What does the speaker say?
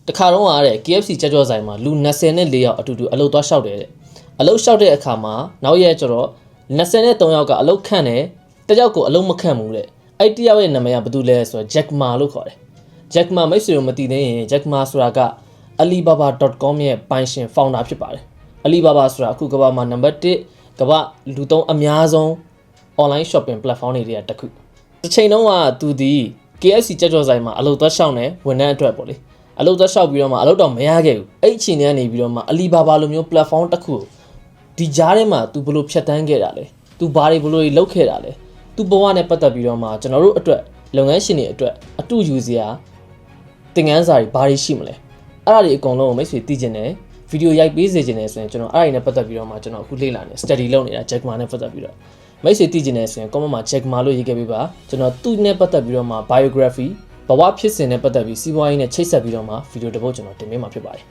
တခါတော့ကတဲ့ KFC ကြက်ကြောဆိုင်မှာလူ24ယောက်အတူတူအလုပ်သွားလျှောက်တယ်တဲ့အလုပ်လျှောက်တဲ့အခါမှာနောက်ရက်ကျတော့23ယောက်ကအလုပ်ခန့်တယ်တစ်ယောက်ကိုအလုပ်မခန့်ဘူးတဲ့အဲ့တစ်ယောက်ရဲ့နာမည်ကဘာတူလဲဆိုတော့ Jack Ma လို့ခေါ်တယ် Jack Ma မိတ်ဆွေတို့မသိသေးရင် Jack Ma ဆိုတာက Alibaba.com ရဲ့ပိုင်ရှင် founder ဖြစ်ပါတယ် Alibaba ဆိုတာအခုကမ္ဘာမှာနံပါတ်1ကမ္ဘာလူသုံးအများဆုံး online shopping platform တွေတစ်ခုတစ်ချိန်လုံးကသူဒီ KFC ကြက်ကြောဆိုင်မှာအလုပ်သွားလျှောက်နေဝန်ထမ်းအတွက်ပေါ့လေအလုပ်သွားလျှောက်ပြီးတော့မှအလုပ်တော့မရခဲ့ဘူးအဲ့အချိန်တည်းကနေပြီးတော့မှ Alibaba လိုမျိုး platform တစ်ခုဒီကြားထဲမှာ तू ဘလို့ဖြတ်တန်းခဲ့တာလဲ तू ဘာတွေဘလို့လုပ်ခဲ့တာလဲ तू ဘဝနဲ့ပတ်သက်ပြီးတော့မှကျွန်တော်တို့အတွက်လုပ်ငန်းရှင်တွေအတွက်အတူယူစရာသင်ခန်းစာတွေဘာတွေရှိမလဲအဲ့ဒါတွေအကုန်လုံးကိုမိတ်ဆွေသိချင်တယ်ဗီဒီယိုရိုက်ပေးစေချင်တယ်ဆိုရင်ကျွန်တော်အဲ့ဒါတွေနဲ့ပတ်သက်ပြီးတော့မှကျွန်တော်အခုလေ့လာနေ study လုပ်နေတာ Jack Ma နဲ့ပတ်သက်ပြီးတော့မိတ်ဆွေသိချင်တယ်ဆိုရင် comment မှာ Jack Ma လို့ရေးခဲ့ပေးပါကျွန်တော်သူ့နဲ့ပတ်သက်ပြီးတော့မှ biography ဘဝဖြစ်စဉ်နဲ့ပတ်သက်ပြီးစီးပွားရေးနဲ့ချိတ်ဆက်ပြီးတော့မှဗီဒီယိုတစ်ပုဒ်ကျွန်တော်တင်ပေးမှာဖြစ်ပါတယ်